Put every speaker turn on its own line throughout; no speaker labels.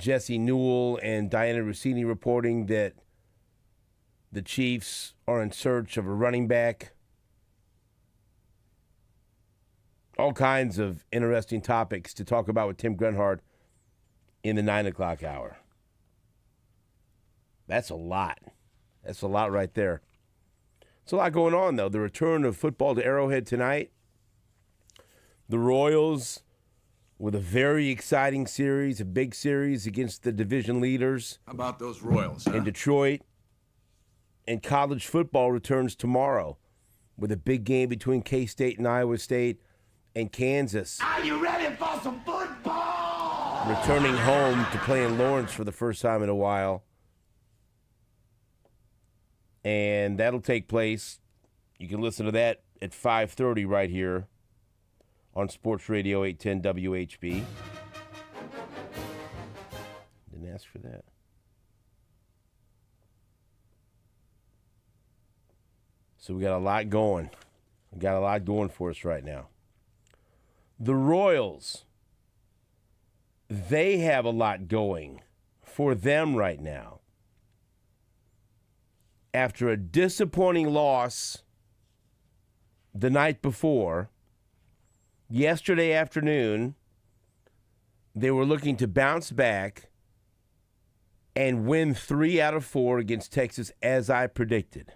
Jesse Newell and Diana Rossini reporting that the Chiefs are in search of a running back. All kinds of interesting topics to talk about with Tim Grunhard in the 9 o'clock hour. That's a lot. That's a lot right there. It's a lot going on, though. The return of football to Arrowhead tonight. The Royals with a very exciting series, a big series against the division leaders.
How about those Royals, huh?
In Detroit. And college football returns tomorrow with a big game between K-State and Iowa State and Kansas.
Are you ready for some football?
Returning home to play in Lawrence for the first time in a while. And that'll take place. You can listen to that at 5:30 right here on Sports Radio 810 WHB. Didn't ask for that. So we got a lot going. We got a lot going for us right now. The Royals, they have a lot going for them right now. After a disappointing loss the night before, yesterday afternoon, they were looking to bounce back and win 3 out of 4 against Texas, as I predicted.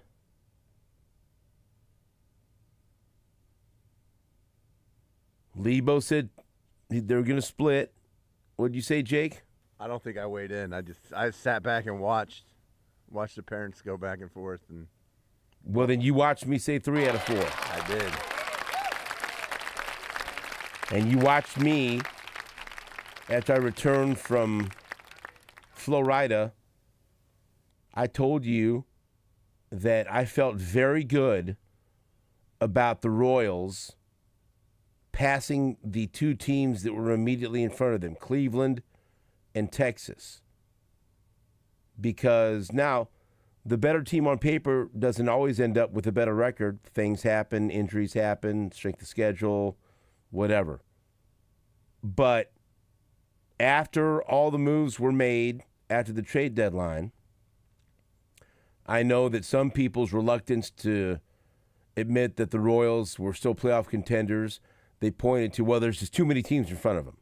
Lebo said they were going to split. What did you say, Jake?
I don't think I weighed in. I sat back and watched the parents go back and forth. And
well, then you watched me say 3 out of 4.
I did.
And you watched me, after I returned from Florida, I told you that I felt very good about the Royals passing the 2 teams that were immediately in front of them, Cleveland and Texas. Because now, the better team on paper doesn't always end up with a better record. Things happen, injuries happen, strength of schedule, whatever. But after all the moves were made after the trade deadline, I know that some people's reluctance to admit that the Royals were still playoff contenders, they pointed to, well, there's just too many teams in front of them.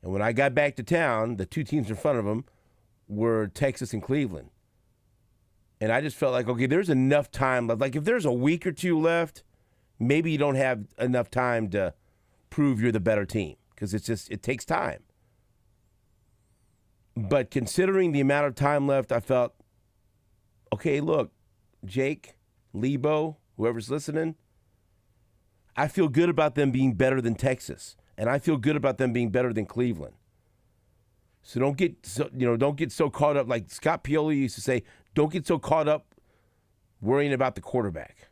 And when I got back to town, the 2 teams in front of them were Texas and Cleveland. And I just felt like, okay, there's enough time left. Like, if there's a week or 2 left, maybe you don't have enough time to prove you're the better team, because it takes time. But considering the amount of time left, I felt, okay, look, Jake, Lebo, whoever's listening, I feel good about them being better than Texas, and I feel good about them being better than Cleveland. So don't get so caught up, like Scott Pioli used to say, don't get so caught up worrying about the quarterback.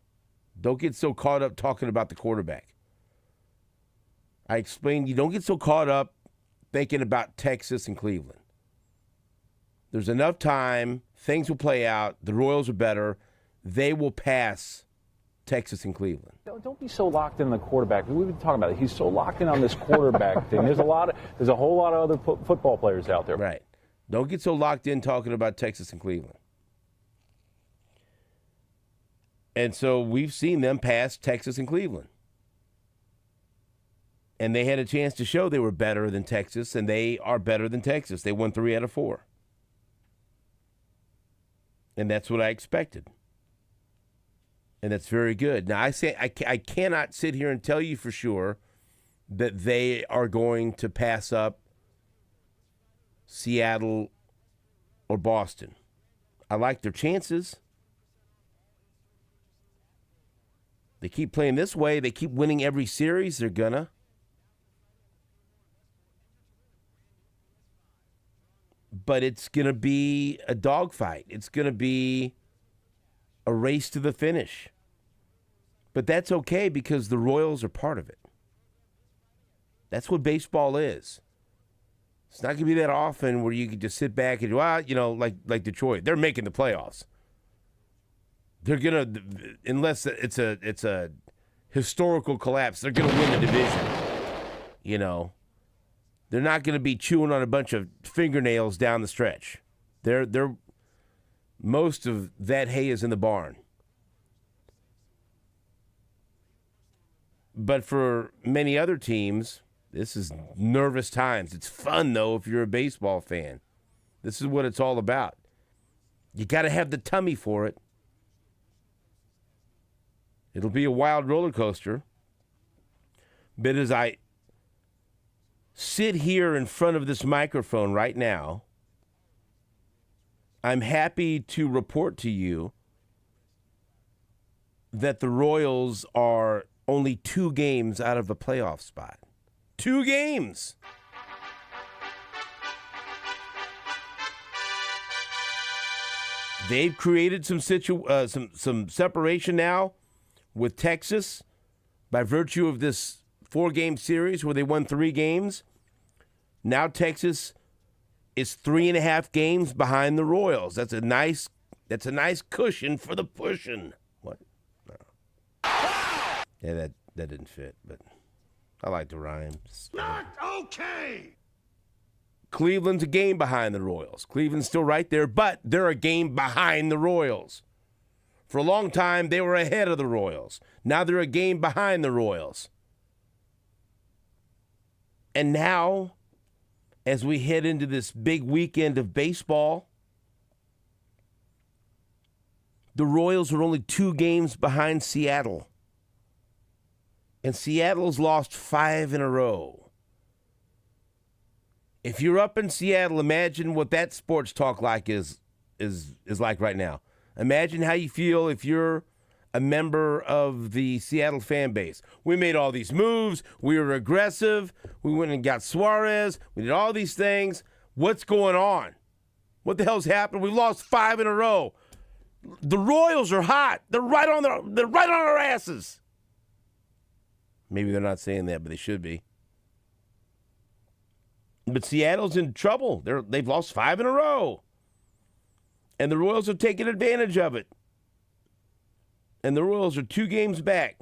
Don't get so caught up talking about the quarterback. I explained, you don't get so caught up thinking about Texas and Cleveland. There's enough time. Things will play out. The Royals are better. They will pass Texas and Cleveland.
Don't be so locked in the quarterback. We've been talking about it. He's so locked in on this quarterback thing. There's a whole lot of other football players out there.
Right. Don't get so locked in talking about Texas and Cleveland. And so we've seen them pass Texas and Cleveland. And they had a chance to show they were better than Texas, and they are better than Texas. They won 3 out of 4. And that's what I expected. And that's very good. Now, I cannot sit here and tell you for sure that they are going to pass up Seattle or Boston. I like their chances. They keep playing this way. They keep winning every series. They're gonna. But it's going to be a dogfight. It's going to be a race to the finish. But that's okay because the Royals are part of it. That's what baseball is. It's not going to be that often where you can just sit back and, like Detroit. They're making the playoffs. They're going to, unless it's a historical collapse, they're going to win the division. they're not going to be chewing on a bunch of fingernails down the stretch. They're most of that hay is in the barn. But for many other teams, this is nervous times. It's fun, though, if you're a baseball fan. This is what it's all about. You got to have the tummy for it. It'll be a wild roller coaster. But as I sit here in front of this microphone right now, I'm happy to report to you that the Royals are only 2 games out of a playoff spot. 2 games. They've created some separation now with Texas by virtue of this 4-game series where they won 3 games. Now Texas is 3.5 games behind the Royals. That's a nice cushion for the pushing. What? No. Yeah, that didn't fit, but I like to rhyme.
Not okay!
Cleveland's a game behind the Royals. Cleveland's still right there, but they're a game behind the Royals. For a long time, they were ahead of the Royals. Now they're a game behind the Royals. And now, as we head into this big weekend of baseball, the Royals are only 2 games behind Seattle. And Seattle's lost 5 in a row. If you're up in Seattle, imagine what that sports talk like is like right now. Imagine how you feel if you're a member of the Seattle fan base. We made all these moves. We were aggressive. We went and got Suarez. We did all these things. What's going on? What the hell's happened? We lost 5 in a row. The Royals are hot. They're right on our asses. Maybe they're not saying that, but they should be. But Seattle's in trouble. They've lost 5 in a row. And the Royals are taking advantage of it. And the Royals are 2 games back.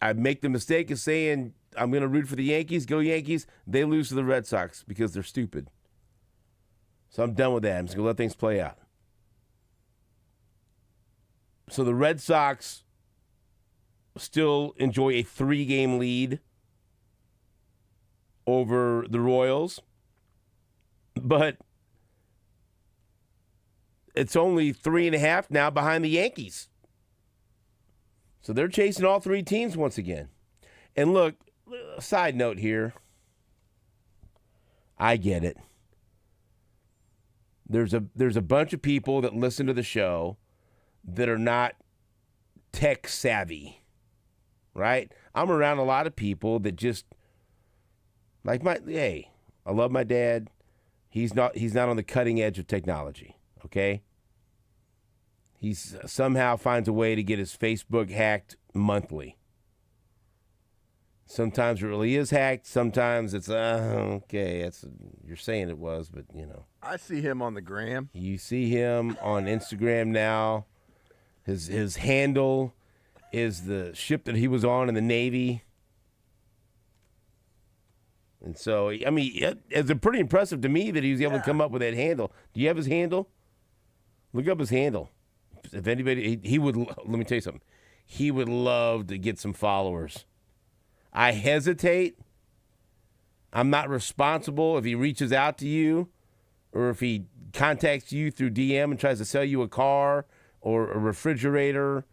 I make the mistake of saying I'm going to root for the Yankees. Go Yankees. They lose to the Red Sox because they're stupid. So I'm done with that. I'm just going to let things play out. So the Red Sox still enjoy a 3-game lead over the Royals. But it's only 3.5 now behind the Yankees. So they're chasing all 3 teams once again. And look, side note here. I get it. There's a bunch of people that listen to the show that are not tech savvy. Right? I'm around a lot of people that just like I love my dad. He's not on the cutting edge of technology, okay? He's somehow finds a way to get his Facebook hacked monthly. Sometimes it really is hacked. Sometimes it's okay. You're saying it was, but you know.
I see him on the gram.
You see him on Instagram now. His handle is the ship that he was on in the Navy. And so, I mean, it's pretty impressive to me that he was able to come up with that handle. Do you have his handle? Look up his handle. If anybody, he would, let me tell you something. He would love to get some followers. I hesitate. I'm not responsible if he reaches out to you or if he contacts you through DM and tries to sell you a car or a refrigerator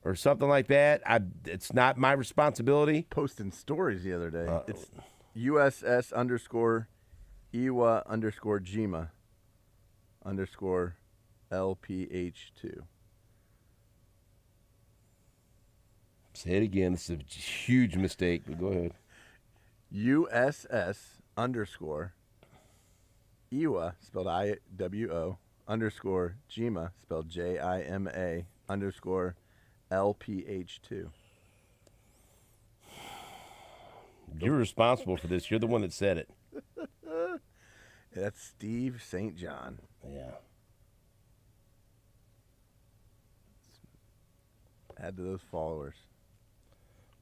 or something like that. It's not my responsibility.
Posting stories the other day. It's USS _Ewa _Jima _LPH2.
Say it again. This is a huge mistake, but go ahead.
USS _Ewa, spelled IWO, _Jima, spelled JIMA, _LPH2.
You're responsible for this. You're the one that said it.
That's Steve St. John.
Yeah.
Add to those followers.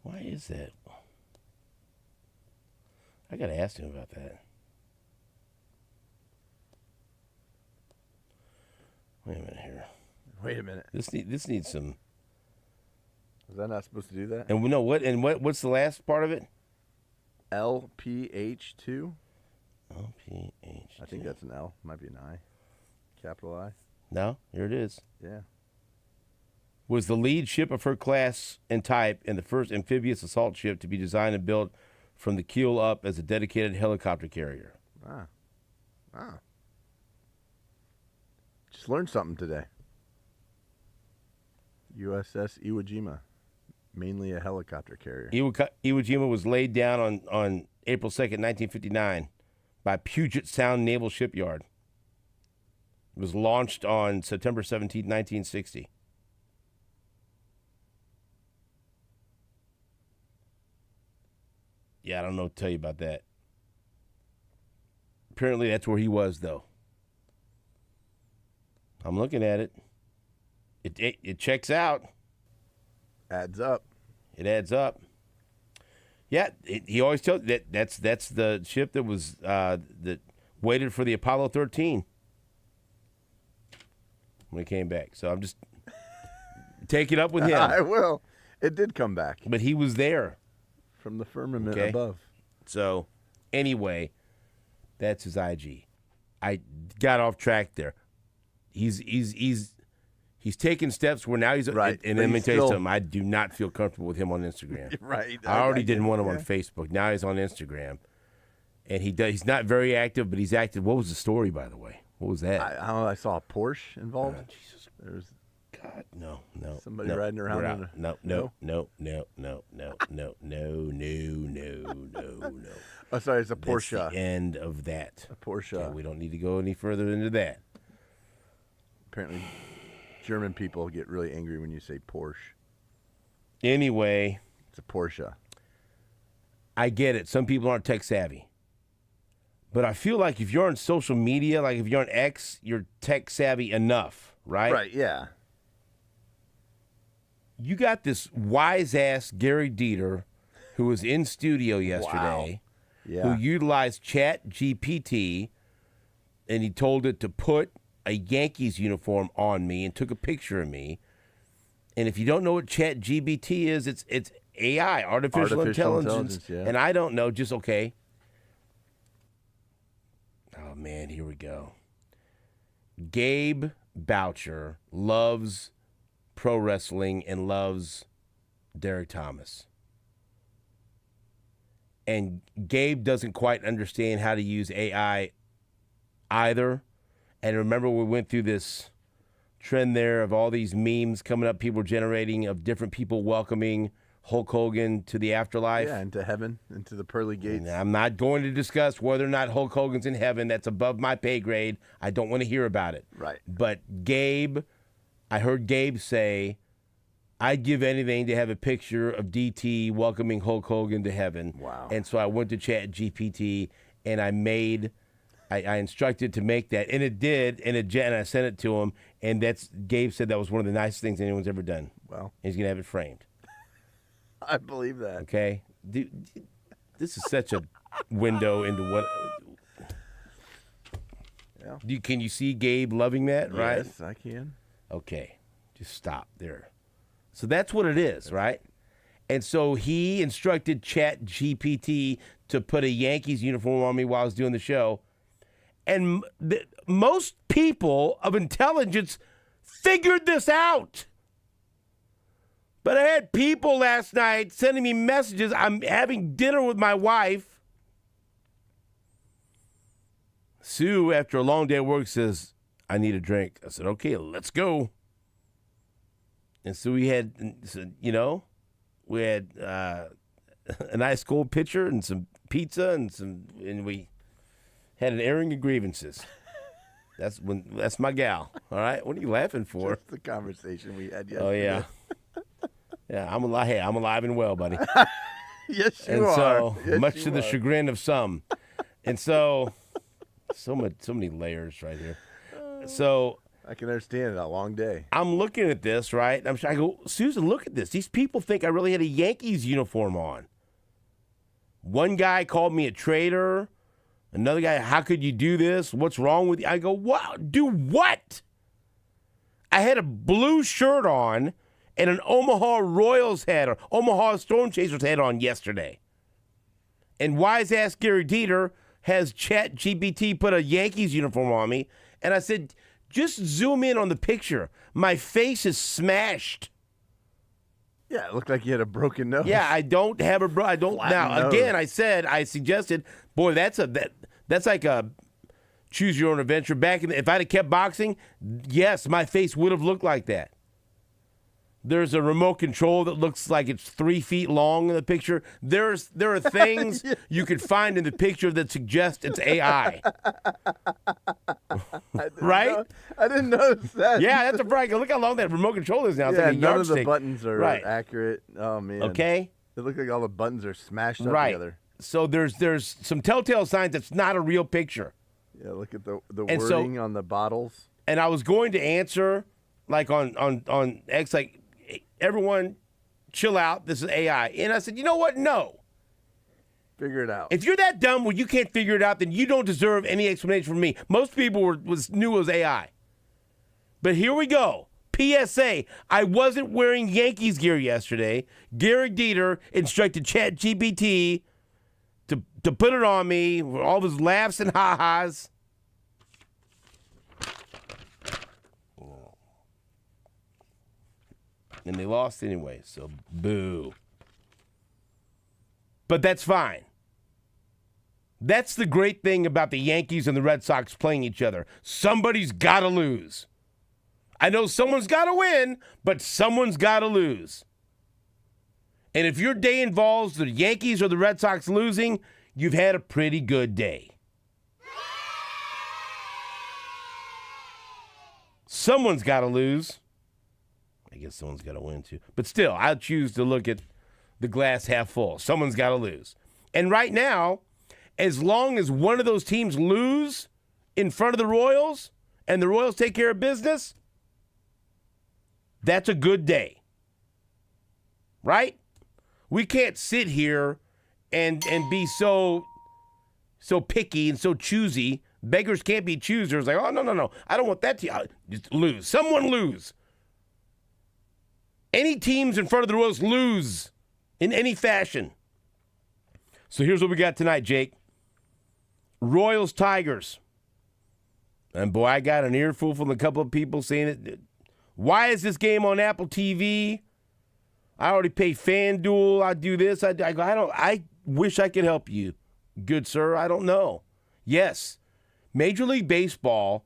Why is that? I got to ask him about that. Wait a minute here.
Wait a minute.
This needs some.
Was that not supposed to do that?
And no, what? And what's the last part of it?
LPH2.
LPH.
I think that's an L. Might be an I. Capital I.
No, here it is.
Yeah.
Was the lead ship of her class and type and the first amphibious assault ship to be designed and built from the keel up as a dedicated helicopter carrier.
Ah. Just learned something today. USS Iwo, mainly a helicopter carrier.
Iwo Jima was laid down on April 2nd, 1959 by Puget Sound Naval Shipyard. It was launched on September 17, 1960. Yeah, I don't know what to tell you about that. Apparently that's where he was, though. I'm looking at it. It checks out.
Adds up.
It adds up. Yeah, he always tells that's the ship that was that waited for the Apollo 13 when he came back. So I'm just taking it up with him.
I will. It did come back.
But he was there.
From the firmament
Okay.
above.
So, anyway, that's his IG. I got off track there. He's taking steps where now he's
right.
And let me tell you something. I do not feel comfortable with him on Instagram.
Right.
I already didn't want him on Facebook. Now he's on Instagram, and he's not very active, but he's active. What was the story, by the way? What was that?
I saw a Porsche involved.
Jesus
There's
God, no.
somebody
no,
riding around
we're
on
out.
a
No.
Oh, sorry, it's a
That's
Porsche.
the end of that.
A Porsche.
Okay, we don't need to go any further into that.
Apparently, German people get really angry when you say Porsche.
Anyway,
It's a Porsche.
I get it. Some people aren't tech savvy. But I feel like if you're on social media, like if you're on X, you're tech savvy enough, right?
Right, yeah.
You got this wise ass Gary Dieter who was in studio yesterday,
Yeah.
who utilized Chat GPT, and he told it to put a Yankees uniform on me and took a picture of me. And if you don't know what Chat GPT is, it's AI, artificial intelligence.
Yeah.
And I don't know, just okay. Oh, man, here we go. Gabe Boucher loves pro wrestling and loves Derek Thomas. And Gabe doesn't quite understand how to use AI either. And remember, we went through this trend there of all these memes coming up, people generating of different people welcoming Hulk Hogan to the afterlife.
Yeah, into heaven, into the pearly gates.
And I'm not going to discuss whether or not Hulk Hogan's in heaven. That's above my pay grade. I don't want to hear about it.
Right.
But Gabe, I heard Gabe say, I'd give anything to have a picture of DT welcoming Hulk Hogan to heaven.
Wow.
And so I went to Chat GPT and I instructed to make that, and it did, and I sent it to him, and Gabe said that was one of the nicest things anyone's ever done.
Well,
He's going to have it framed.
I believe that.
Okay? This is such a window into what...
Yeah.
Can you see Gabe loving that, right?
Yes, I can.
Okay. Just stop there. So that's what it is, right? And so he instructed Chat GPT to put a Yankees uniform on me while I was doing the show. And most people of intelligence figured this out. But I had people last night sending me messages. I'm having dinner with my wife. Sue, after a long day at work, says, I need a drink. I said, okay, let's go. And so we had, an ice cold pitcher and some pizza and we had an airing of grievances. That's my gal. All right, what are you laughing for?
Just the conversation we had yesterday.
Oh yeah, yeah. I'm alive. Hey, I'm alive and well, buddy.
Yes, you
And
are.
so,
Yes,
much
you
to the
are.
chagrin of some, and so many layers right here. So
I can understand it. A long day.
I'm looking at this, right? I go, Susan, look at this. These people think I really had a Yankees uniform on. One guy called me a traitor. Another guy, how could you do this? What's wrong with you? I go, wow, do what? I had a blue shirt on and an Omaha Royals hat or Omaha Storm Chasers hat on yesterday. And wise-ass Gary Dieter has ChatGPT put a Yankees uniform on me. And I said, just zoom in on the picture. My face is smashed.
Yeah, it looked like you had a broken nose.
Yeah, I don't have a I don't
Flattened
now.
nose.
Again, I suggested, boy, that's like a choose your own adventure. If I'd have kept boxing, yes, my face would have looked like that. There's a remote control that looks like it's 3 feet long in the picture. There are things you could find in the picture that suggest it's AI. Right?
I didn't notice that.
Yeah, that's a brag. Look how long that remote control is now. It's
Yeah,
like a
none of the
yardstick.
buttons are
Right.
accurate. Oh, man.
Okay?
It looked like all the buttons are smashed up
Right.
together.
So there's some telltale signs that's not a real picture.
Yeah, look at the
And so-
wording on the bottles.
And I was going to answer, like on X, like, everyone, chill out. This is AI. And I said, you know what? No.
Figure it out.
If you're that dumb where you can't figure it out, then you don't deserve any explanation from me. Most people knew it was AI. But here we go. PSA, I wasn't wearing Yankees gear yesterday. Gary Dieter instructed ChatGPT to put it on me with all those laughs and ha-has. And they lost anyway, so boo. But that's fine. That's the great thing about the Yankees and the Red Sox playing each other. Somebody's got to lose. I know someone's got to win, but someone's got to lose. And if your day involves the Yankees or the Red Sox losing, you've had a pretty good day. Someone's got to lose. I guess someone's got to win too. But still, I'll choose to look at the glass half full. Someone's got to lose. And right now, as long as one of those teams lose in front of the Royals and the Royals take care of business, that's a good day. Right? We can't sit here and be so picky and so choosy. Beggars can't be choosers. Like, oh, no. I don't want that team. Just lose. Someone lose. Any teams in front of the Royals lose in any fashion. So here's what we got tonight, Jake. Royals, Tigers. And boy, I got an earful from a couple of people saying it. Why is this game on Apple TV? I already pay FanDuel. I do this. I wish I could help you, good sir. I don't know. Yes, Major League Baseball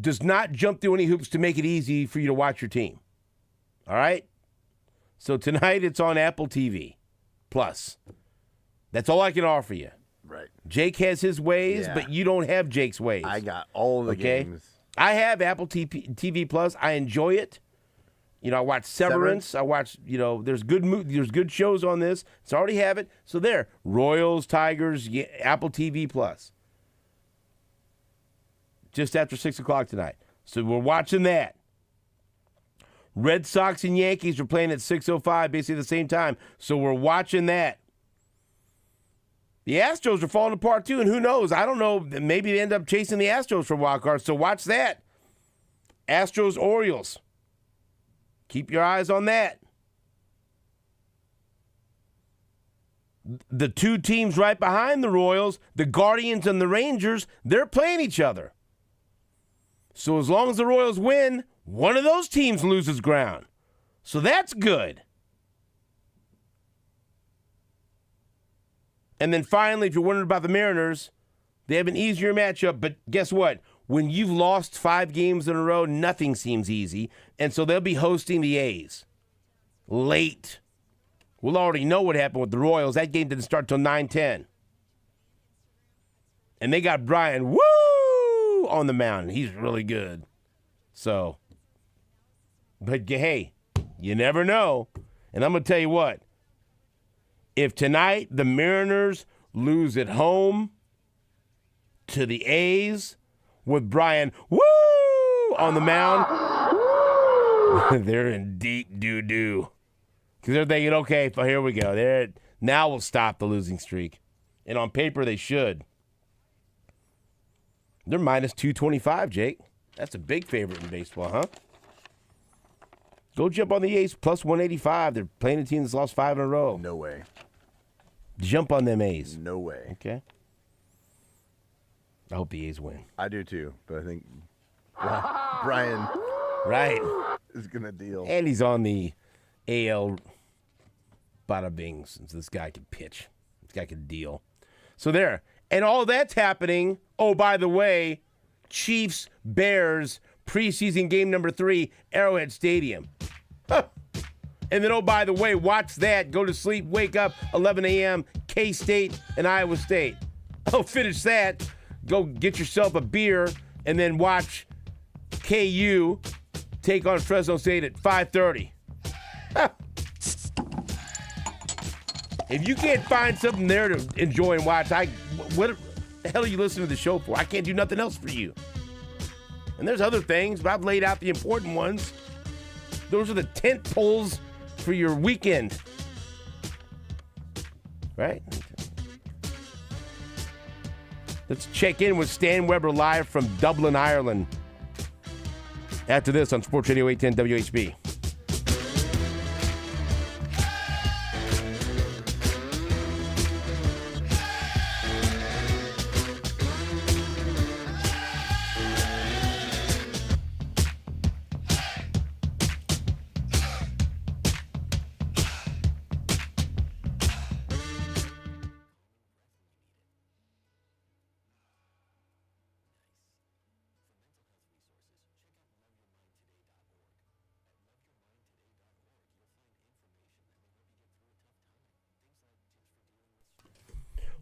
does not jump through any hoops to make it easy for you to watch your team. All right? So tonight it's on Apple TV Plus. That's all I can offer you.
Right.
Jake has his ways,
Yeah.
but you don't have Jake's ways.
I got all the games.
I have Apple TV Plus. I enjoy it. You know, I watch Severance. I watch, there's good shows on this. So I already have it. So there, Royals, Tigers, Apple TV Plus. Just after 6 o'clock tonight. So we're watching that. Red Sox and Yankees are playing at 6:05, basically at the same time. So we're watching that. The Astros are falling apart too, and who knows? I don't know. Maybe they end up chasing the Astros for wild cards. So watch that. Astros, Orioles. Keep your eyes on that. The two teams right behind the Royals, the Guardians and the Rangers, they're playing each other. So as long as the Royals win, one of those teams loses ground. So that's good. And then finally, if you're wondering about the Mariners, they have an easier matchup. But guess what? When you've lost 5 games in a row, nothing seems easy. And so they'll be hosting the A's late. We'll already know what happened with the Royals. That game didn't start till 9:10. And they got Brian on the mound. He's really good. So, but hey, you never know. And I'm going to tell you what. If tonight the Mariners lose at home to the A's with Brian on the mound, they're in deep doo-doo. Because they're thinking, okay, here we go. Now we'll stop the losing streak. And on paper, they should. They're minus 225, Jake. That's a big favorite in baseball, huh? Go jump on the A's plus 185. They're playing a team that's lost 5 in a row.
No way.
Jump on them A's.
No way.
Okay. I hope the A's win.
I do too, but I think Brian is going to deal.
And he's on the AL bada bing, since this guy can pitch. This guy can deal. So there. And all that's happening, oh, by the way, Chiefs, Bears, preseason game number 3, Arrowhead Stadium. Huh. And then, oh, by the way, watch that. Go to sleep, wake up, 11 a.m., K-State and Iowa State. Oh, finish that. Go get yourself a beer and then watch KU take on Fresno State at 5:30. Huh. If you can't find something there to enjoy and watch, what the hell are you listening to the show for? I can't do nothing else for you. And there's other things, but I've laid out the important ones. Those are the tent poles for your weekend. Right? Let's check in with Stan Weber live from Dublin, Ireland. After this on Sports Radio 810 WHB.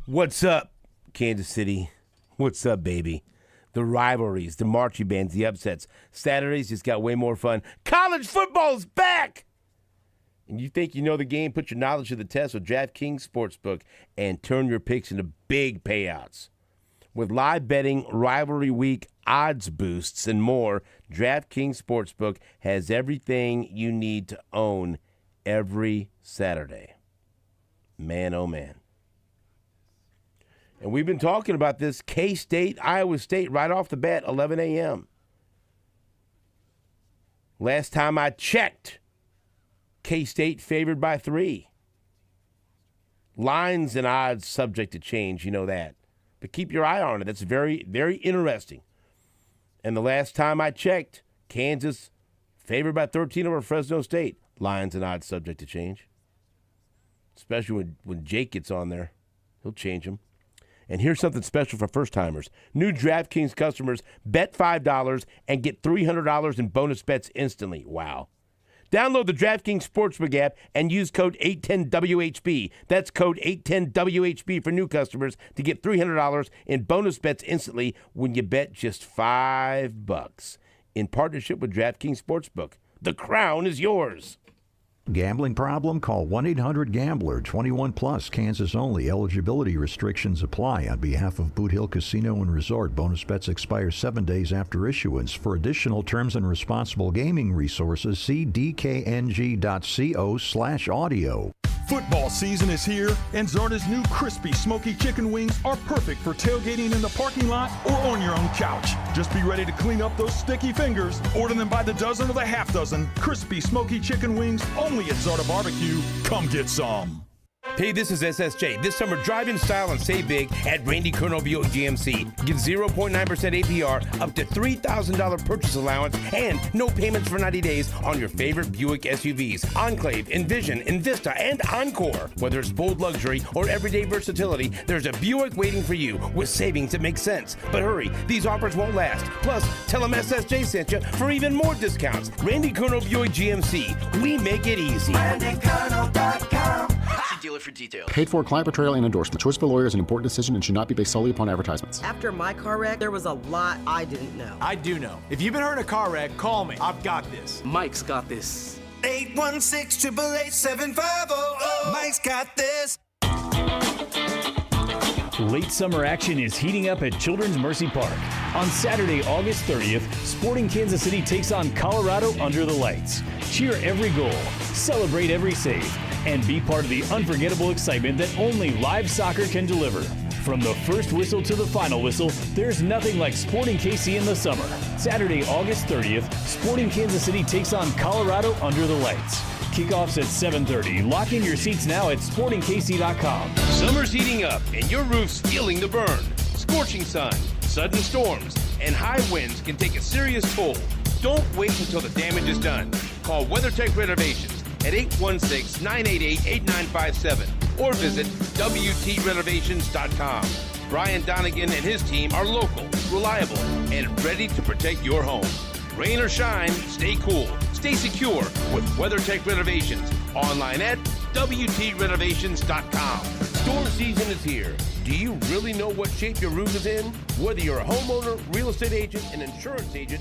What's up, Kansas City? What's up, baby? The rivalries, the marching bands, the upsets. Saturdays just got way more fun. College football's back! And you think you know the game? Put your knowledge to the test with DraftKings Sportsbook and turn your picks into big payouts. With live betting, rivalry week, odds boosts, and more, DraftKings Sportsbook has everything you need to own every Saturday. Man, oh man. And we've been talking about this K-State, Iowa State right off the bat, 11 a.m. Last time I checked, K-State favored by 3. Lines and odds subject to change, you know that. But keep your eye on it. That's very, very interesting. And the last time I checked, Kansas favored by 13 over Fresno State. Lines and odds subject to change. Especially when Jake gets on there. He'll change them. And here's something special for first-timers. New DraftKings customers bet $5 and get $300 in bonus bets instantly. Wow. Download the DraftKings Sportsbook app and use code 810WHB. That's code 810WHB for new customers to get $300 in bonus bets instantly when you bet just $5. In partnership with DraftKings Sportsbook. The crown is yours.
Gambling problem? Call 1-800-GAMBLER. 21 plus, Kansas only. Eligibility restrictions apply. On behalf of Boot Hill Casino and Resort, bonus bets expire 7 days after issuance. For additional terms and responsible gaming resources, see dkng.co/audio.
Football season is here, and Zarda's new crispy smoky chicken wings are perfect for tailgating in the parking lot or on your own couch. Just be ready to clean up those sticky fingers. Order them by the dozen or the half dozen. Crispy smoky chicken wings only at Zarda Barbecue. Come get some.
Hey, this is SSJ. This summer, drive in style and save big at Randy Colonel Buick GMC. Get 0.9% APR, up to $3,000 purchase allowance, and no payments for 90 days on your favorite Buick SUVs. Enclave, Envision, Envista, and Encore. Whether it's bold luxury or everyday versatility, there's a Buick waiting for you with savings that make sense. But hurry, these offers won't last. Plus, tell them SSJ sent you for even more discounts. Randy Colonel Buick GMC. We make it easy.
RandyColonel.com.
Dealer for details.
Paid for client portrayal and endorsement. Choice of a lawyer is an important decision and should not be based solely upon advertisements.
After my car wreck, there was a lot I didn't know.
I do know. If you've been hurt in a car wreck, call me. I've got this. Mike's got this.
816-888-7500. Mike's got this.
Late summer action is heating up at Children's Mercy Park. On Saturday, August 30th, Sporting Kansas City takes on Colorado under the lights. Cheer every goal, celebrate every save, and be part of the unforgettable excitement that only live soccer can deliver. From the first whistle to the final whistle, there's nothing like Sporting KC in the summer. Saturday, August 30th, Sporting Kansas City takes on Colorado under the lights. Kickoffs at 7:30. Lock in your seats now at sportingkc.com.
Summer's heating up and your roof's feeling the burn. Scorching sun, sudden storms, and high winds can take a serious toll. Don't wait until the damage is done. Call WeatherTech Renovations at 816-988-8957 or visit WTRenovations.com. Brian Donegan and his team are local, reliable, and ready to protect your home. Rain or shine, stay cool, stay secure with WeatherTech Renovations. Online at WTRenovations.com. Storm season is here. Do you really know what shape your roof is in? Whether you're a homeowner, real estate agent, an insurance agent,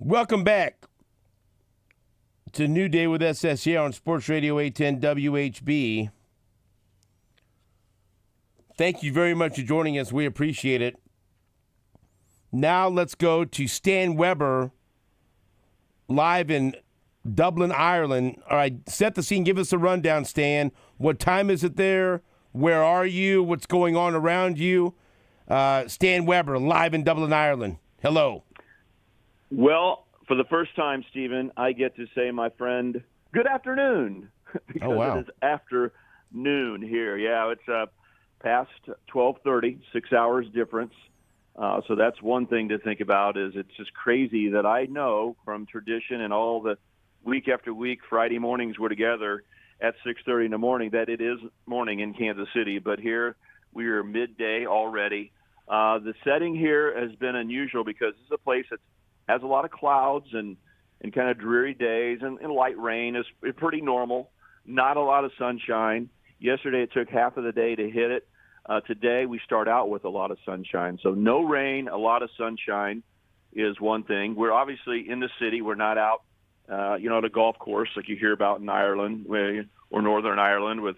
welcome back to New Day with SSJ on Sports Radio 810 WHB. Thank you very much for joining us. We appreciate it. Now let's go to Stan Weber live in Dublin, Ireland. All right, set the scene. Give us a rundown, Stan. What time is it there? Where are you? What's going on around you? Stan Weber live in Dublin, Ireland. Hello.
Well, for the first time, Stephen, I get to say, my friend, good afternoon, because it is afternoon here. Yeah, it's past 12:30, 6 hours difference. So that's one thing to think about. Is it's just crazy that I know from tradition and all the week after week Friday mornings we're together at 6:30 in the morning that it is morning in Kansas City. But here we are midday already. The setting here has been unusual because this is a place that has a lot of clouds and kind of dreary days and light rain is pretty normal. Not a lot of sunshine. Yesterday it took half of the day to hit it. Today we start out with a lot of sunshine. So no rain, a lot of sunshine is one thing. We're obviously in the city. We're not out, at a golf course like you hear about in Ireland or Northern Ireland with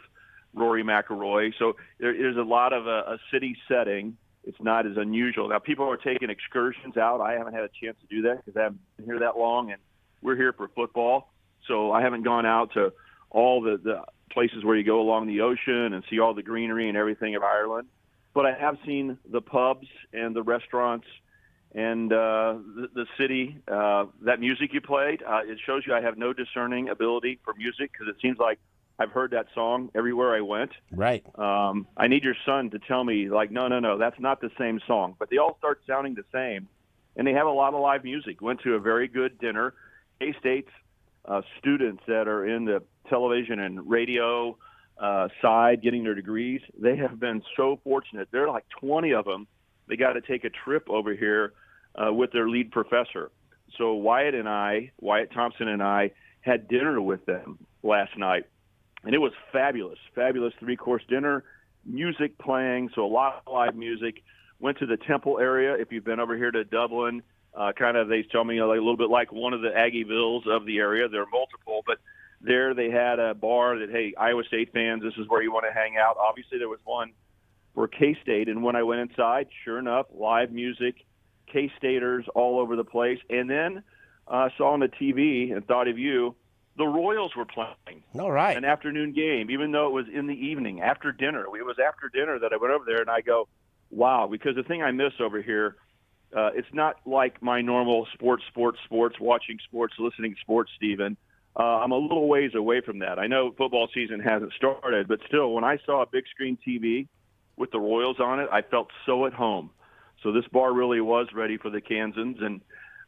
Rory McIlroy. So there's a lot of a city setting. It's not as unusual. Now, people are taking excursions out. I haven't had a chance to do that because I haven't been here that long, and we're here for football. So I haven't gone out to all the places where you go along the ocean and see all the greenery and everything of Ireland. But I have seen the pubs and the restaurants and the city. That music you played, it shows you I have no discerning ability for music because it seems like I've heard that song everywhere I went.
Right.
I need your son to tell me, like, no, that's not the same song. But they all start sounding the same, and they have a lot of live music. Went to a very good dinner. K-State's students that are in the television and radio side getting their degrees, they have been so fortunate. There are like 20 of them. They got to take a trip over here with their lead professor. So Wyatt Thompson and I had dinner with them last night, and it was fabulous 3-course dinner, music playing, so a lot of live music. Went to the Temple area. If you've been over here to Dublin, they tell me a little bit like one of the Aggievilles of the area. There are multiple, but there they had a bar that, hey, Iowa State fans, this is where you want to hang out. Obviously, there was one for K-State, and when I went inside, sure enough, live music, K-Staters all over the place. And then I saw on the TV and thought of you, the Royals were playing.
All right.
An afternoon game, even though it was in the evening, after dinner. It was after dinner that I went over there, and I go, wow, because the thing I miss over here, it's not like my normal sports, watching sports, listening to sports, Stephen. I'm a little ways away from that. I know football season hasn't started, but still, when I saw a big screen TV with the Royals on it, I felt so at home. So this bar really was ready for the Kansans, and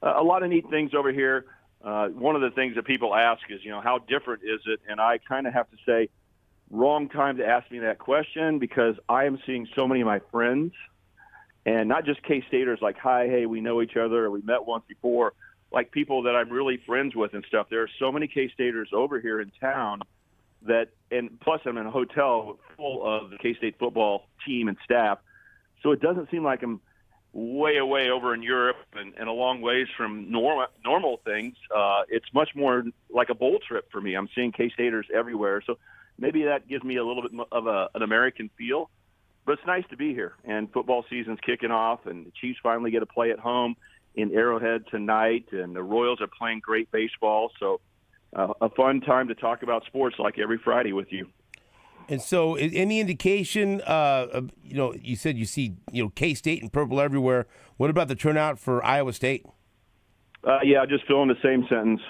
a lot of neat things over here. One of the things that people ask is, how different is it? And I kind of have to say, wrong time to ask me that question, because I am seeing so many of my friends, and not just K-Staters like, hi, hey, we know each other, or we met once before, like people that I'm really friends with and stuff. There are so many K-Staters over here in town that, and plus I'm in a hotel full of the K-State football team and staff, so it doesn't seem like I'm way over in Europe and a long ways from normal things. It's much more like a bowl trip for me. I'm seeing K-Staters everywhere, so maybe that gives me a little bit of an American feel. But it's nice to be here, and football season's kicking off, and the Chiefs finally get to play at home in Arrowhead tonight, and the Royals are playing great baseball. So a fun time to talk about sports like every Friday with you.
And so, any indication? You said you see K-State and purple everywhere. What about the turnout for Iowa State?
Yeah, just fill in the same sentence.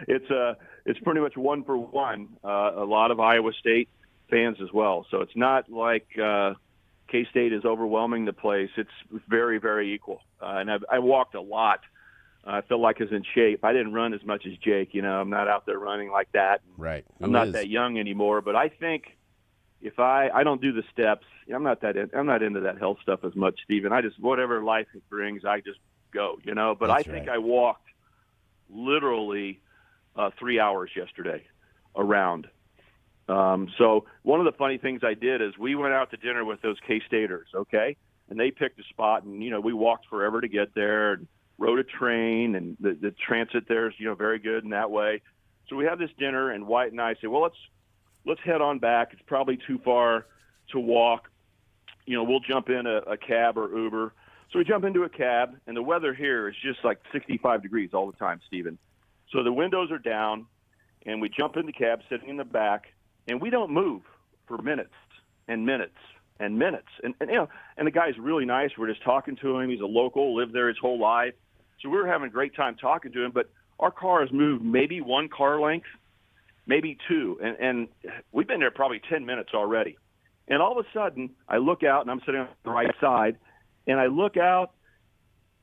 It's pretty much 1 for 1. A lot of Iowa State fans as well. So it's not like K-State is overwhelming the place. It's very, very equal. And I walked a lot. I feel like I was in shape. I didn't run as much as Jake. I'm not out there running like that.
Right.
I'm not that young anymore. But I think if I don't do the steps, I'm not into that health stuff as much, Stephen. I just, whatever life brings, I just go. But I think I walked literally 3 hours yesterday around. So one of the funny things I did is we went out to dinner with those K-Staters, okay? And they picked a spot, and, we walked forever to get there and rode a train, and the transit there is, very good in that way. So we have this dinner, and Wyatt and I say, well, let's head on back. It's probably too far to walk. We'll jump in a cab or Uber. So we jump into a cab, and the weather here is just like 65 degrees all the time, Stephen. So the windows are down, and we jump in the cab, sitting in the back, and we don't move for minutes and minutes and minutes. And the guy's really nice. We're just talking to him. He's a local, lived there his whole life. So we were having a great time talking to him, but our car has moved maybe 1 car length, maybe 2. And we've been there probably 10 minutes already. And all of a sudden, I look out, and I'm sitting on the right side, and I look out,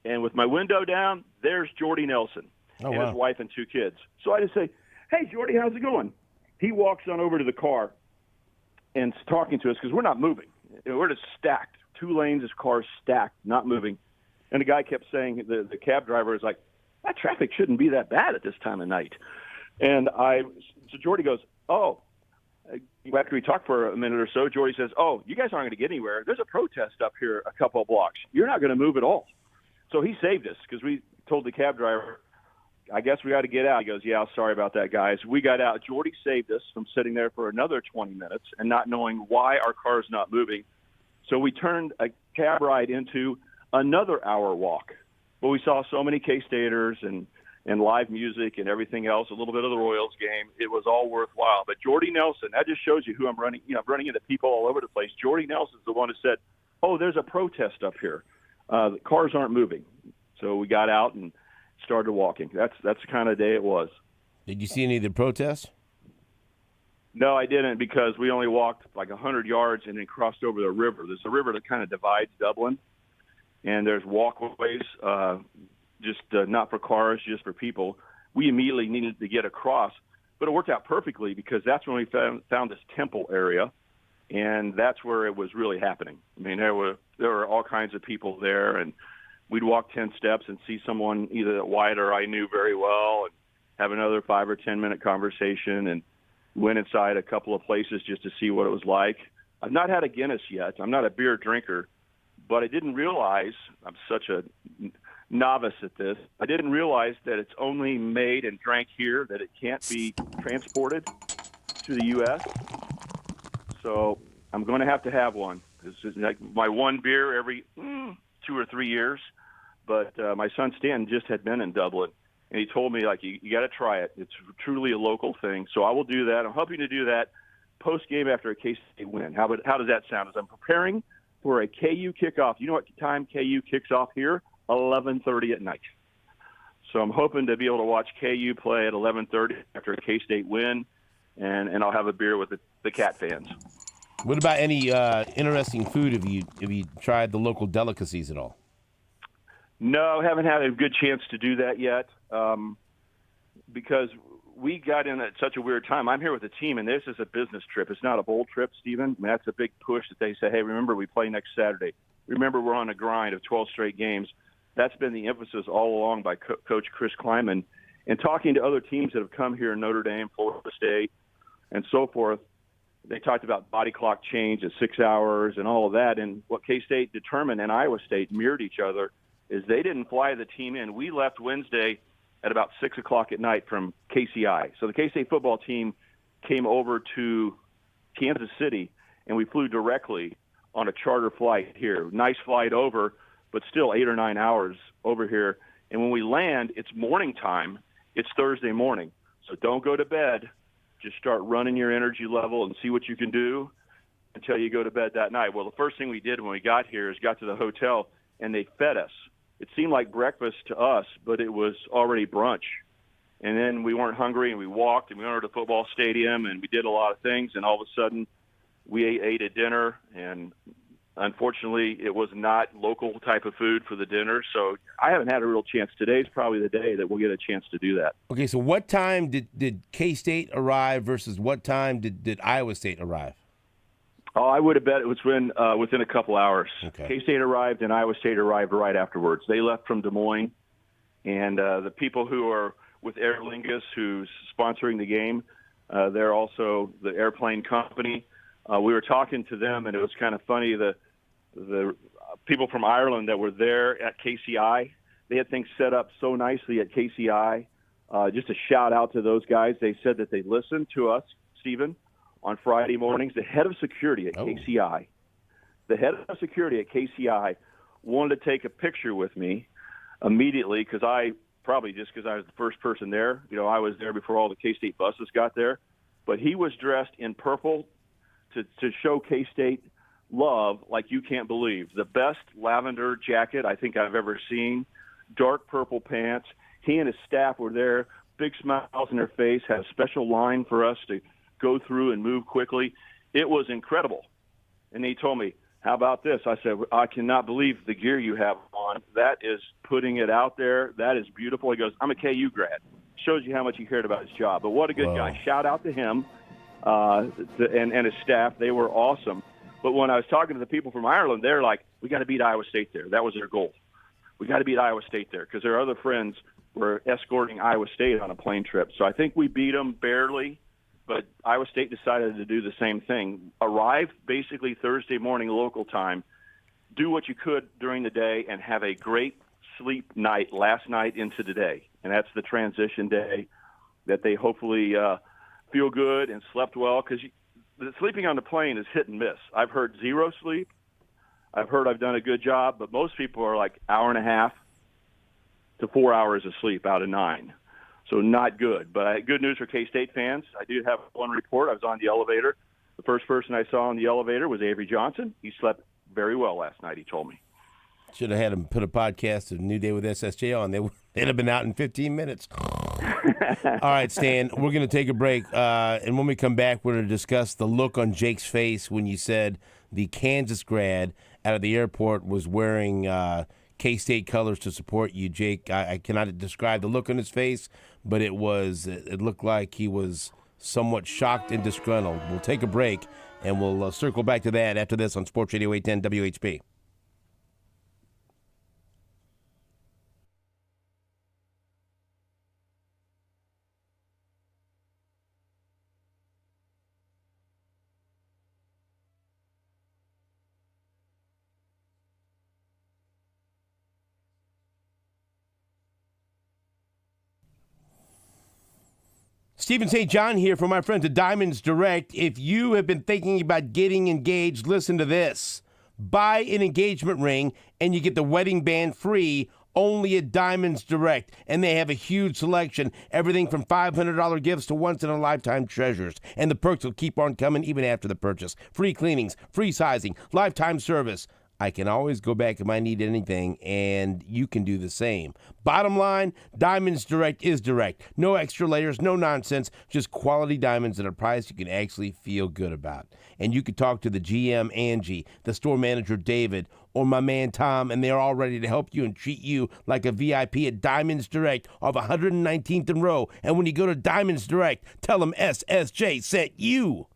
and with my window down, there's Jordy Nelson and his wife and 2 kids. So I just say, hey, Jordy, how's it going? He walks on over to the car and is talking to us because we're not moving. We're just stacked. 2 lanes, his car's stacked, not moving. And the guy kept saying, the cab driver is like, that traffic shouldn't be that bad at this time of night. And so Jordy goes, oh, after we talked for a minute or so, Jordy says, oh, you guys aren't going to get anywhere. There's a protest up here a couple of blocks. You're not going to move at all. So he saved us because we told the cab driver, I guess we got to get out. He goes, yeah, sorry about that, guys. We got out. Jordy saved us from sitting there for another 20 minutes and not knowing why our car's not moving. So we turned a cab ride into another hour walk. But we saw so many K-Staters and live music and everything else, a little bit of the Royals game. It was all worthwhile. But Jordy Nelson, that just shows you who I'm running. I'm running into people all over the place. Jordy Nelson's the one who said, oh, there's a protest up here. The cars aren't moving. So we got out and started walking. That's the kind of day it was.
Did you see any of the protests?
No, I didn't, because we only walked like 100 yards and then crossed over the river. There's a river that kind of divides Dublin, and there's walkways, just not for cars, just for people. We immediately needed to get across, but it worked out perfectly because that's when we found this temple area, and that's where it was really happening. I mean, there were all kinds of people there, and we'd walk 10 steps and see someone either that Wyatt or I knew very well and have another 5 or 10 minute conversation, and went inside a couple of places just to see what it was like. I've not had a Guinness yet. I'm not a beer drinker, but I didn't realize, I'm such a novice at this, I didn't realize that it's only made and drank here, that it can't be transported to the U.S. So I'm going to have one. This is like my one beer every 2 or 3 years. But my son Stan just had been in Dublin, and he told me, like, you got to try it. It's truly a local thing. So I will do that. I'm hoping to do that post-game after a K-State win. How does that sound? As I'm preparing for a KU kickoff, you know what time KU kicks off here? 11:30 at night. So I'm hoping to be able to watch KU play at 11:30 after a K-State win, and I'll have a beer with the Cat fans.
What about any interesting food? Have you tried the local delicacies at all?
No, haven't had a good chance to do that yet, because we got in at such a weird time. I'm here with the team, and this is a business trip. It's not a bowl trip, Stephen. I mean, that's a big push that they say, hey, remember, we play next Saturday. Remember, we're on a grind of 12 straight games. That's been the emphasis all along by Coach Chris Kleiman. And talking to other teams that have come here, Notre Dame, Florida State, and so forth, they talked about body clock change at 6 hours and all of that. And what K-State determined and Iowa State mirrored each other is they didn't fly the team in. We left Wednesday at about 6 o'clock at night from KCI. So the K-State football team came over to Kansas City, and we flew directly on a charter flight here. Nice flight over, but still 8 or 9 hours over here. And when we land, it's morning time. It's Thursday morning. So don't go to bed. Just start running your energy level and see what you can do until you go to bed that night. Well, the first thing we did when we got here is got to the hotel, and they fed us. It seemed like breakfast to us, but it was already brunch. And then we weren't hungry, and we walked, and we went to the football stadium, and we did a lot of things, and all of a sudden we ate a dinner, and unfortunately it was not local type of food for the dinner, so I haven't had a real chance. Today's probably the day that we'll get a chance to do that.
Okay, so what time did K-State arrive versus what time did Iowa State arrive?
Oh, I would have bet it was within a couple hours.
Okay.
K-State arrived and Iowa State arrived right afterwards. They left from Des Moines, and the people who are with Aer Lingus, who's sponsoring the game, they're also the airplane company. We were talking to them, and it was kind of funny. The people from Ireland that were there at KCI, they had things set up so nicely at KCI. Just a shout out to those guys. They said that they listened to us, Stephen, on Friday mornings. The head of security at KCI, wanted to take a picture with me immediately because I was the first person there. You know, I was there before all the K-State buses got there. But he was dressed in purple to show K-State love like you can't believe. The best lavender jacket I think I've ever seen, dark purple pants. He and his staff were there, big smiles on their face, had a special line for us to go through and move quickly. It was incredible. And he told me, how about this? I said, I cannot believe the gear you have on. That is putting it out there. That is beautiful. He goes, I'm a KU grad. Shows you how much he cared about his job. But what a good guy. Shout out to him and his staff. They were awesome. But when I was talking to the people from Ireland, they're like, we got to beat Iowa State there. That was their goal. We got to beat Iowa State there because their other friends were escorting Iowa State on a plane trip. So I think we beat them barely. But Iowa State decided to do the same thing. Arrive basically Thursday morning local time, do what you could during the day, and have a great sleep night last night into today. And that's the transition day that they hopefully feel good and slept well, because sleeping on the plane is hit and miss. I've heard zero sleep. I've heard I've done a good job, but most people are like hour and a half to 4 hours of sleep out of 9. So not good. But good news for K-State fans. I do have one report. I was on the elevator. The first person I saw on the elevator was Avery Johnson. He slept very well last night, he told me.
Should have had him put a podcast of New Day with SSJ on. They'd have been out in 15 minutes. All right, Stan, we're going to take a break. And when we come back, we're going to discuss the look on Jake's face when you said the Kansas grad out of the airport was wearing K-State colors to support you. Jake, I cannot describe the look on his face, but it looked like he was somewhat shocked and disgruntled. We'll take a break, and we'll circle back to that after this on Sports Radio 810 WHB. Stephen St. John here from my friends at Diamonds Direct. If you have been thinking about getting engaged, listen to this. Buy an engagement ring and you get the wedding band free only at Diamonds Direct. And they have a huge selection, everything from $500 gifts to once-in-a-lifetime treasures. And the perks will keep on coming even after the purchase. Free cleanings, free sizing, lifetime service. I can always go back if I need anything, and you can do the same. Bottom line, Diamonds Direct is direct. No extra layers, no nonsense, just quality diamonds at a price you can actually feel good about. And you can talk to the GM, Angie, the store manager, David, or my man, Tom, and they're all ready to help you and treat you like a VIP at Diamonds Direct off 119th and Row. And when you go to Diamonds Direct, tell them SSJ sent you.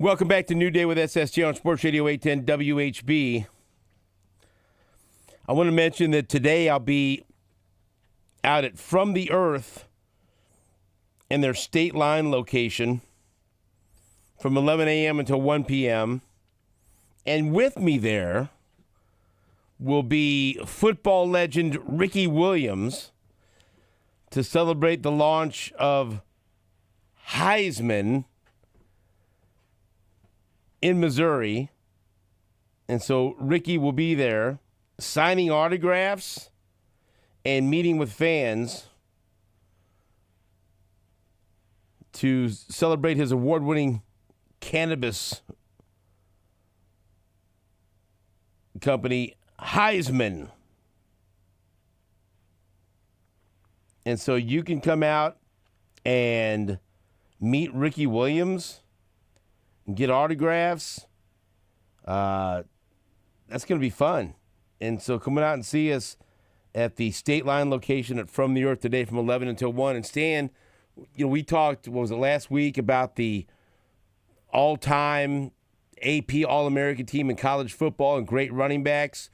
Welcome back to New Day with SSJ on Sports Radio 810 WHB. I want to mention that today I'll be out at From the Earth in their State Line location from 11 a.m. until 1 p.m. And with me there will be football legend Ricky Williams to celebrate the launch of Heisman in Missouri. And so Ricky will be there signing autographs and meeting with fans to celebrate his award-winning cannabis company, Heisman. And so you can come out and meet Ricky Williams and get autographs. That's going to be fun. And so coming out and see us at the State Line location at From the Earth today from 11 until 1. And Stan, we talked, what was it, last week about the all-time AP All-American team in college football and great running backs.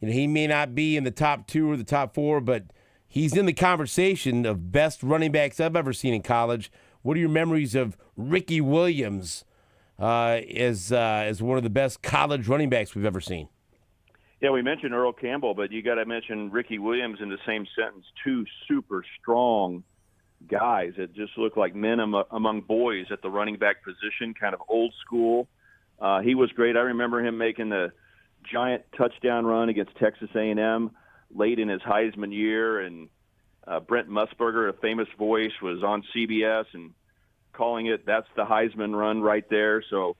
He may not be in the top 2 or the top 4, but he's in the conversation of best running backs I've ever seen in college. What are your memories of Ricky Williams as one of the best college running backs we've ever seen?
Yeah, we mentioned Earl Campbell, but you got to mention Ricky Williams in the same sentence. Two super strong guys that just look like men among boys at the running back position, kind of old school. He was great. I remember him making the giant touchdown run against Texas A&M late in his Heisman year, and Brent Musburger, a famous voice, was on CBS and calling it, that's the Heisman run right there. So,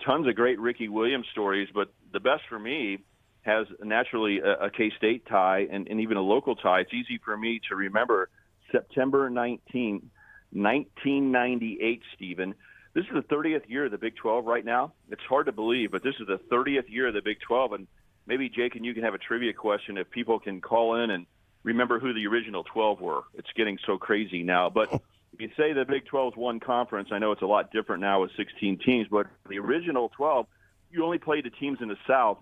tons of great Ricky Williams stories, but the best for me has naturally a K-State tie and even a local tie. It's easy for me to remember September 19, 1998, Stephen. This is the 30th year of the Big 12 right now. It's hard to believe, but this is the 30th year of the Big 12, and maybe Jake and you can have a trivia question if people can call in and remember who the original 12 were. It's getting so crazy now. But if you say the Big 12's one conference, I know it's a lot different now with 16 teams, but the original 12, you only played the teams in the South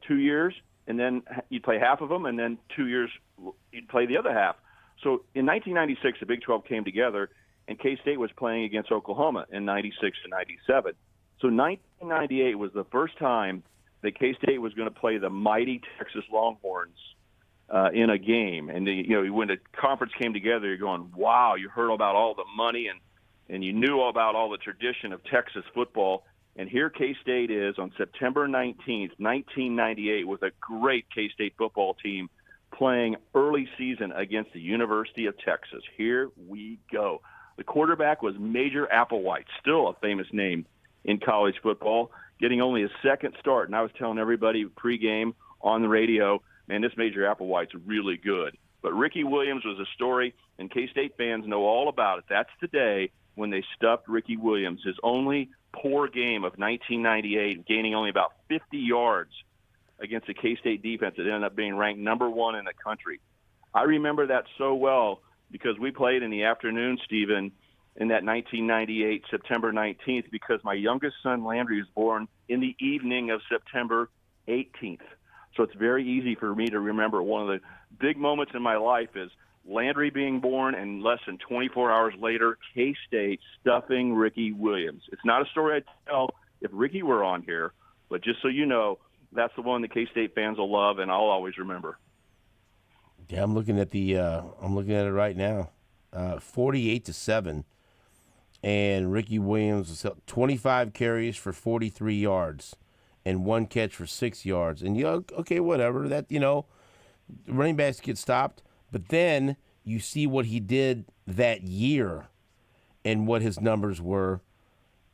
2 years, and then you'd play half of them, and then 2 years you'd play the other half. So in 1996, the Big 12 came together, and K-State was playing against Oklahoma in 96 and 97. So 1998 was the first time that K-State was going to play the mighty Texas Longhorns in a game. And, when the conference came together, you're going, wow, you heard about all the money and you knew about all the tradition of Texas football. And here K-State is on September 19th, 1998, with a great K-State football team playing early season against the University of Texas. Here we go. The quarterback was Major Applewhite, still a famous name in college football, getting only a second start. And I was telling everybody pregame on the radio, man, this Major Applewhite's really good. But Ricky Williams was a story, and K-State fans know all about it. That's the day when they stuffed Ricky Williams, his only poor game of 1998, gaining only about 50 yards against the K-State defense that ended up being ranked number 1 in the country. I remember that so well because we played in the afternoon, Stephen, in that 1998 September 19th, because my youngest son, Landry, was born in the evening of September 18th. So it's very easy for me to remember. One of the big moments in my life is Landry being born, and less than 24 hours later, K-State stuffing Ricky Williams. It's not a story I'd tell if Ricky were on here, but just so you know, that's the one that K-State fans will love, and I'll always remember.
Yeah, I'm looking at it right now. 48-7, and Ricky Williams was 25 carries for 43 yards, and 1 catch for 6 yards. And okay, whatever. That running backs get stopped, but then you see what he did that year, and what his numbers were.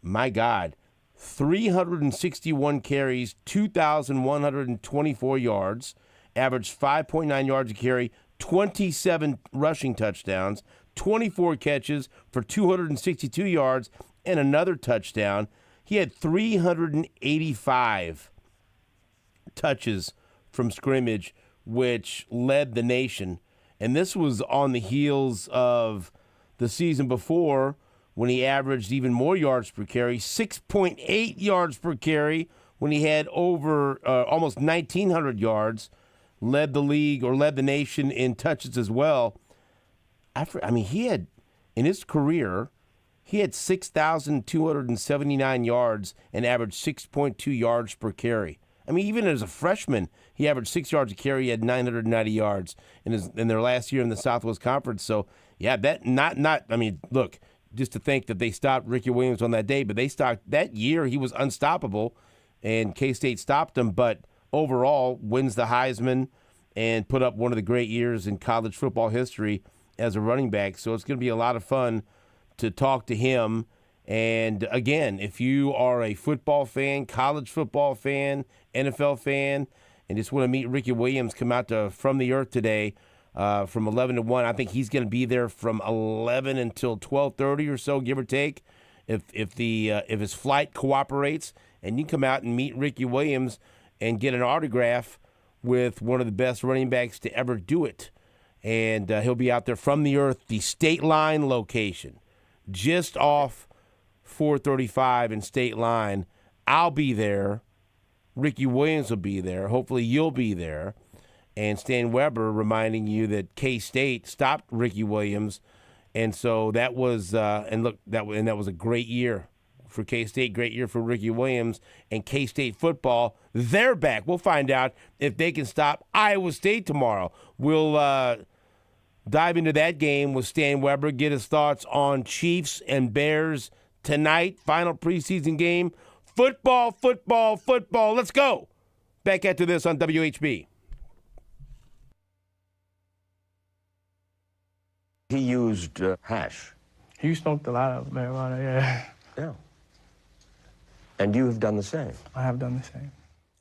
My God. 361 carries, 2,124 yards, averaged 5.9 yards a carry, 27 rushing touchdowns, 24 catches for 262 yards, and another touchdown. He had 385 touches from scrimmage, which led the nation. And this was on the heels of the season before, when he averaged even more yards per carry, 6.8 yards per carry when he had over almost 1,900 yards, led the league or led the nation in touches as well. He had, in his career, he had 6,279 yards and averaged 6.2 yards per carry. Even as a freshman, he averaged 6 yards a carry. He had 990 yards in their last year in the Southwest Conference. So, yeah, look, just to think that they stopped Ricky Williams on that day, but they stopped that year. He was unstoppable, and K-State stopped him. But overall, wins the Heisman and put up one of the great years in college football history as a running back. So it's going to be a lot of fun to talk to him. And again, if you are a football fan, college football fan, NFL fan, and just want to meet Ricky Williams, come out to From the Earth today from 11 to 1. I think he's going to be there from 11 until 12:30 or so, give or take, if his flight cooperates. And you can come out and meet Ricky Williams and get an autograph with one of the best running backs to ever do it. And he'll be out there from the Earth, the State Line location, just off 435 and State Line. I'll be there. Ricky Williams will be there. Hopefully you'll be there. And Stan Weber reminding you that K-State stopped Ricky Williams. And so that was that was a great year for K-State, great year for Ricky Williams. And K-State football, they're back. We'll find out if they can stop Iowa State tomorrow. We'll dive into that game with Stan Weber, get his thoughts on Chiefs and Bears tonight, final preseason game. Football. Let's go. Back after this on WHB.
He used hash.
He smoked a lot of marijuana, yeah.
Yeah. And you have done the same.
I have done the same.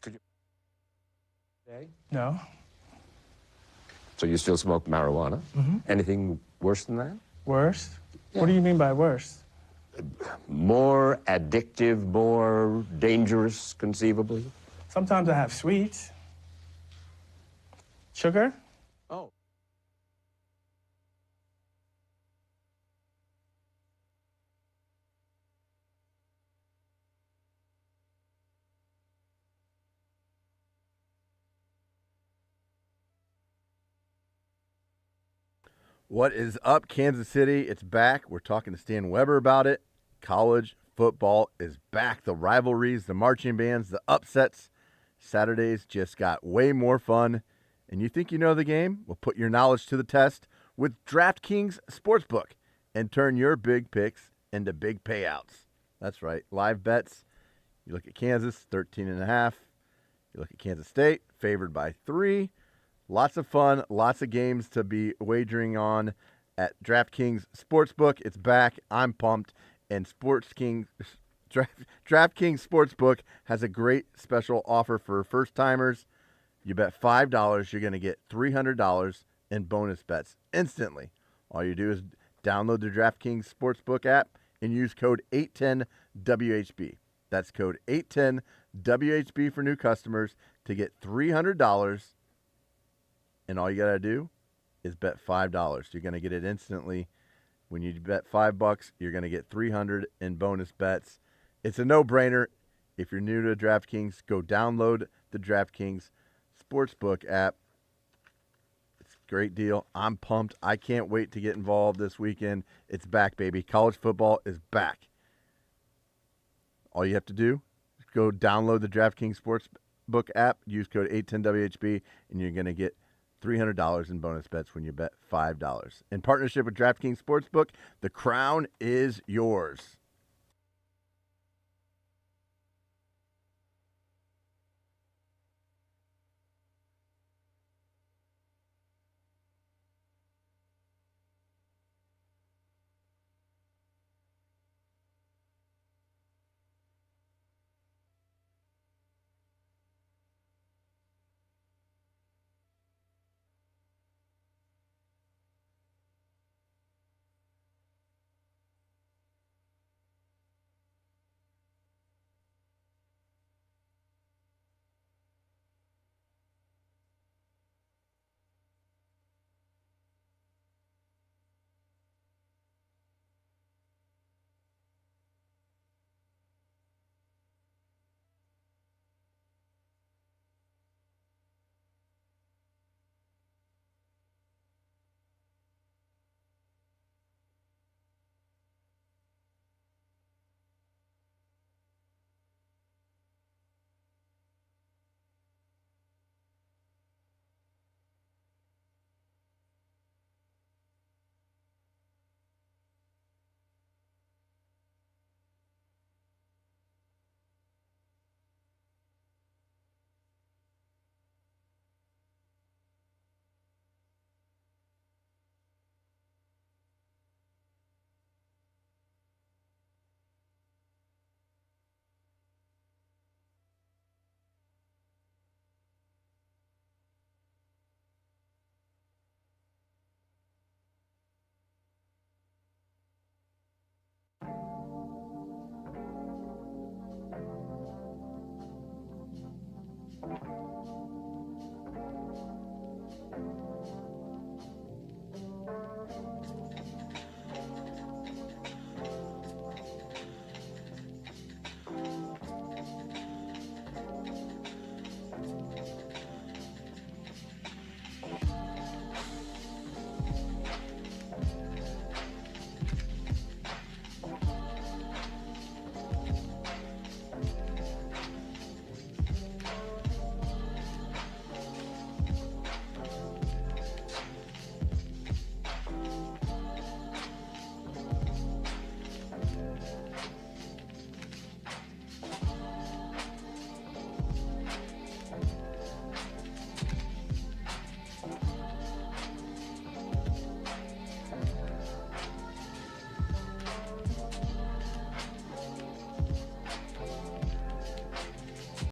Could you? Today?
No.
So you still smoke marijuana?
Mm-hmm.
Anything worse than that?
Worse?
Yeah.
What do you mean by worse?
More addictive, more dangerous, conceivably?
Sometimes I have sweets. Sugar?
Oh.
What is up, Kansas City? It's back. We're talking to Stan Weber about it. College football is back. The rivalries, the marching bands, the upsets. Saturdays just got way more fun. And you think you know the game? Well, put your knowledge to the test with DraftKings Sportsbook and turn your big picks into big payouts. That's right. Live bets. You look at Kansas, 13.5. You look at Kansas State, favored by 3. Lots of fun, lots of games to be wagering on at DraftKings Sportsbook. It's back. I'm pumped. And DraftKings Sportsbook has a great special offer for first-timers. You bet $5, you're going to get $300 in bonus bets instantly. All you do is download the DraftKings Sportsbook app and use code 810WHB. That's code 810WHB for new customers to get $300. And all you got to do is bet $5. You're going to get it instantly. When you bet $5, you're going to get $300 in bonus bets. It's a no-brainer. If you're new to DraftKings, go download the DraftKings Sportsbook app. It's a great deal. I'm pumped. I can't wait to get involved this weekend. It's back, baby. College football is back. All you have to do is go download the DraftKings Sportsbook app, use code 810WHB, and you're going to get $300 in bonus bets when you bet $5. In partnership with DraftKings Sportsbook, the crown is yours.